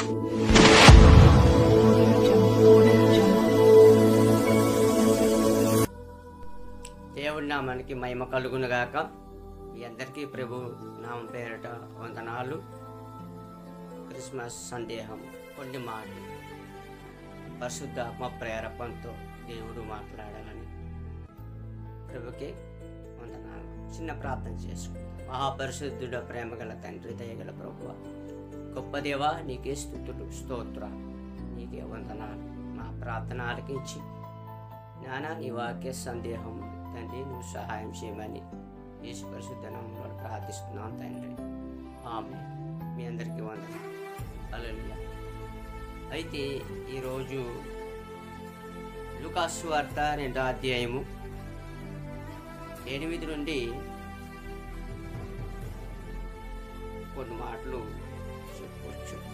దేవుడి నామానికి మహిమ కలుగునుగాక. మీ అందరికీ ప్రభు నామం పేరట వందనాలు. క్రిస్మస్ సందేహం కొన్ని మాటలు పరిశుద్ధాత్మ ప్రేరకంతో దేవుడు మాట్లాడాలని ప్రభుకే వందనాలు. చిన్న ప్రార్థన చేసుకుందాం. మహాపరిశుద్ధుడ, ప్రేమగల తండ్రి, దయగల ప్రభువా, గొప్ప దేవా, నీకే స్తుతులు స్తోత్రాలు, నీకే వందనాలు. మా ప్రార్థన ఆలకించి నానా నీ వాక్య సందేహం తండ్రి నువ్వు సహాయం చేయమని యేసు పరిశుద్ధ నామములో ప్రార్థిస్తున్నాను తండ్రి. ఆమేన్. మీ అందరికీ వందనాలు. హల్లెలూయా. అయితే ఈరోజు లూకా సువార్త 2వ అధ్యాయము 8 నుండి కొన్ని మాటలు